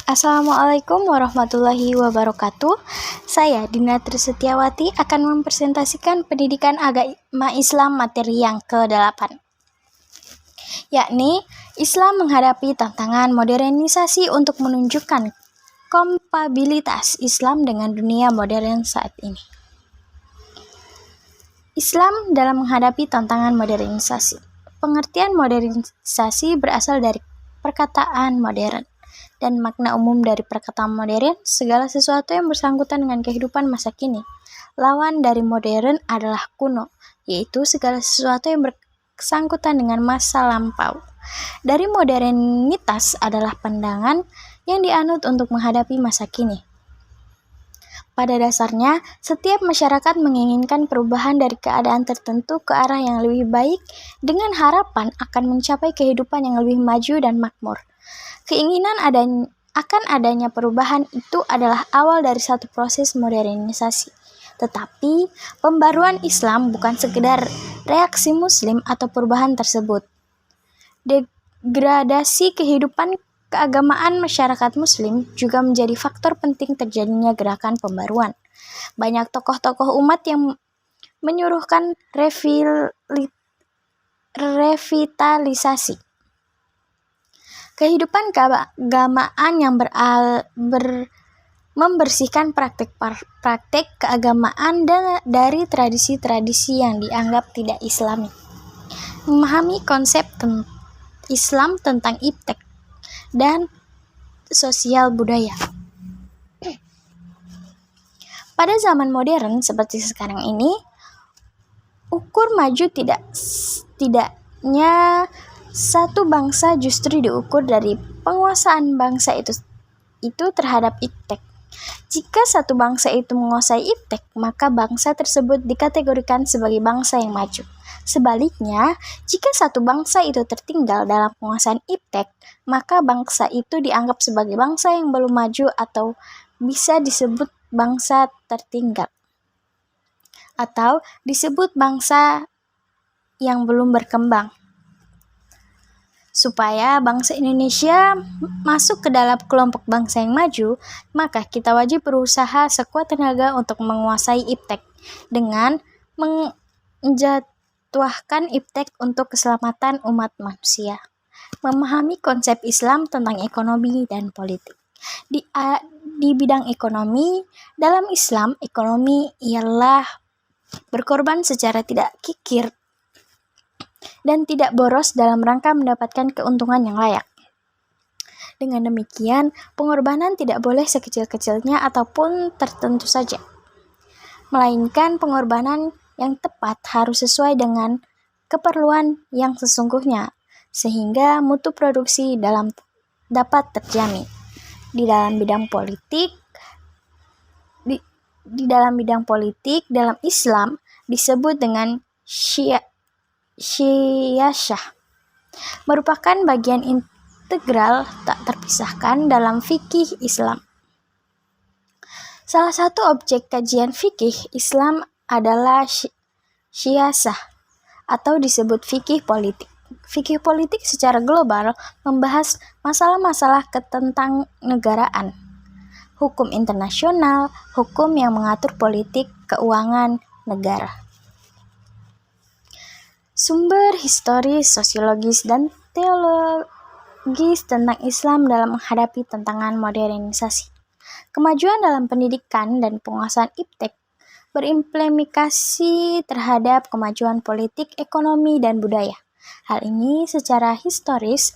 Assalamualaikum warahmatullahi wabarakatuh. Saya Dina Trisetiawati akan mempresentasikan pendidikan agama Islam materi yang ke-8, yakni Islam menghadapi tantangan modernisasi untuk menunjukkan kompatibilitas Islam dengan dunia modern saat ini. Islam dalam menghadapi tantangan modernisasi. Pengertian modernisasi berasal dari perkataan modern, dan makna umum dari perkataan modern, segala sesuatu yang bersangkutan dengan kehidupan masa kini. Lawan dari modern adalah kuno, yaitu segala sesuatu yang bersangkutan dengan masa lampau. Dari modernitas adalah pandangan yang dianut untuk menghadapi masa kini. Pada dasarnya, setiap masyarakat menginginkan perubahan dari keadaan tertentu ke arah yang lebih baik dengan harapan akan mencapai kehidupan yang lebih maju dan makmur. Keinginan akan adanya perubahan itu adalah awal dari satu proses modernisasi. Tetapi, pembaruan Islam bukan sekedar reaksi Muslim atau perubahan tersebut. Degradasi kehidupan keagamaan masyarakat Muslim juga menjadi faktor penting terjadinya gerakan pembaruan. Banyak tokoh-tokoh umat yang menyuruhkan revitalisasi kehidupan keagamaan yang membersihkan praktek keagamaan dari tradisi-tradisi yang dianggap tidak Islami. Memahami konsep Islam tentang iptek dan sosial budaya. Pada zaman modern seperti sekarang ini, ukur maju tidaknya satu bangsa justru diukur dari penguasaan bangsa itu terhadap iptek. Jika satu bangsa itu menguasai iptek, maka bangsa tersebut dikategorikan sebagai bangsa yang maju. Sebaliknya, jika satu bangsa itu tertinggal dalam penguasaan iptek, maka bangsa itu dianggap sebagai bangsa yang belum maju atau bisa disebut bangsa tertinggal, atau disebut bangsa yang belum berkembang. Supaya bangsa Indonesia masuk ke dalam kelompok bangsa yang maju, maka kita wajib berusaha sekuat tenaga untuk menguasai iptek dengan menjatuhkan iptek untuk keselamatan umat manusia. Memahami konsep Islam tentang ekonomi dan politik. Di bidang ekonomi, dalam Islam, ekonomi ialah berkorban secara tidak kikir dan tidak boros dalam rangka mendapatkan keuntungan yang layak. Dengan demikian, pengorbanan tidak boleh sekecil-kecilnya ataupun tertentu saja, melainkan pengorbanan yang tepat harus sesuai dengan keperluan yang sesungguhnya, sehingga mutu produksi dapat terjamin. Di dalam bidang politik, dalam Islam disebut dengan syiasah, merupakan bagian integral tak terpisahkan dalam fikih Islam. Salah satu objek kajian fikih Islam adalah syiasah atau disebut fikih politik. Fikih politik secara global membahas masalah-masalah ketentangnegaraan, hukum internasional, hukum yang mengatur politik keuangan negara. Sumber historis, sosiologis, dan teologis tentang Islam dalam menghadapi tantangan modernisasi. Kemajuan dalam pendidikan dan penguasaan iptek berimplikasi terhadap kemajuan politik, ekonomi, dan budaya. Hal ini secara historis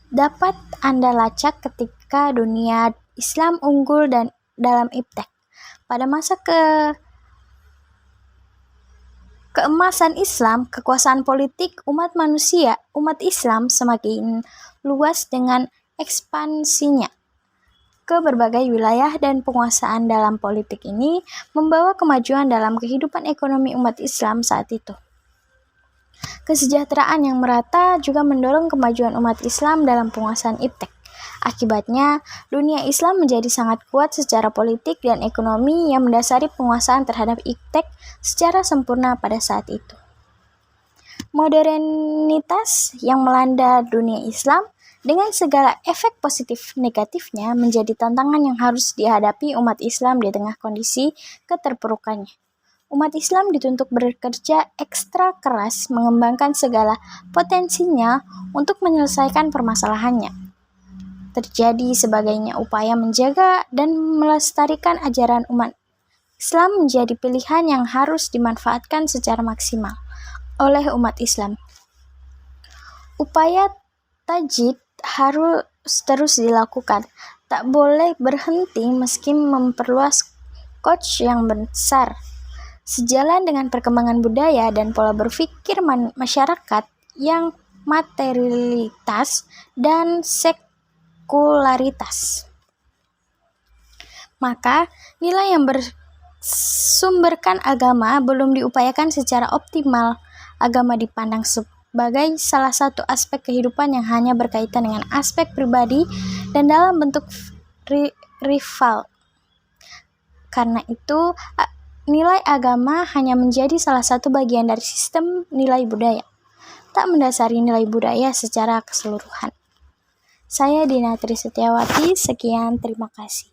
dapat Anda lacak ketika dunia Islam unggul dalam iptek. Pada masa keemasan Islam, kekuasaan politik umat Islam semakin luas dengan ekspansinya ke berbagai wilayah, dan penguasaan dalam politik ini membawa kemajuan dalam kehidupan ekonomi umat Islam saat itu. Kesejahteraan yang merata juga mendorong kemajuan umat Islam dalam penguasaan iptek. Akibatnya, dunia Islam menjadi sangat kuat secara politik dan ekonomi yang mendasari penguasaan terhadap iptek secara sempurna pada saat itu. Modernitas yang melanda dunia Islam dengan segala efek positif negatifnya menjadi tantangan yang harus dihadapi umat Islam di tengah kondisi keterpurukannya. Umat Islam dituntut bekerja ekstra keras mengembangkan segala potensinya untuk menyelesaikan permasalahannya. Terjadi sebagainya upaya menjaga dan melestarikan ajaran umat Islam menjadi pilihan yang harus dimanfaatkan secara maksimal oleh umat Islam. Upaya tajdid harus terus dilakukan, tak boleh berhenti meski memperluas coach yang besar. Sejalan dengan perkembangan budaya dan pola berpikir masyarakat yang materialitas dan sekularitas, maka nilai yang bersumberkan agama belum diupayakan secara optimal. Agama dipandang sebagai salah satu aspek kehidupan yang hanya berkaitan dengan aspek pribadi dan dalam bentuk rival. Karena itu, nilai agama hanya menjadi salah satu bagian dari sistem nilai budaya, tak mendasari nilai budaya secara keseluruhan. Saya Dina Trisetiawati, sekian, terima kasih.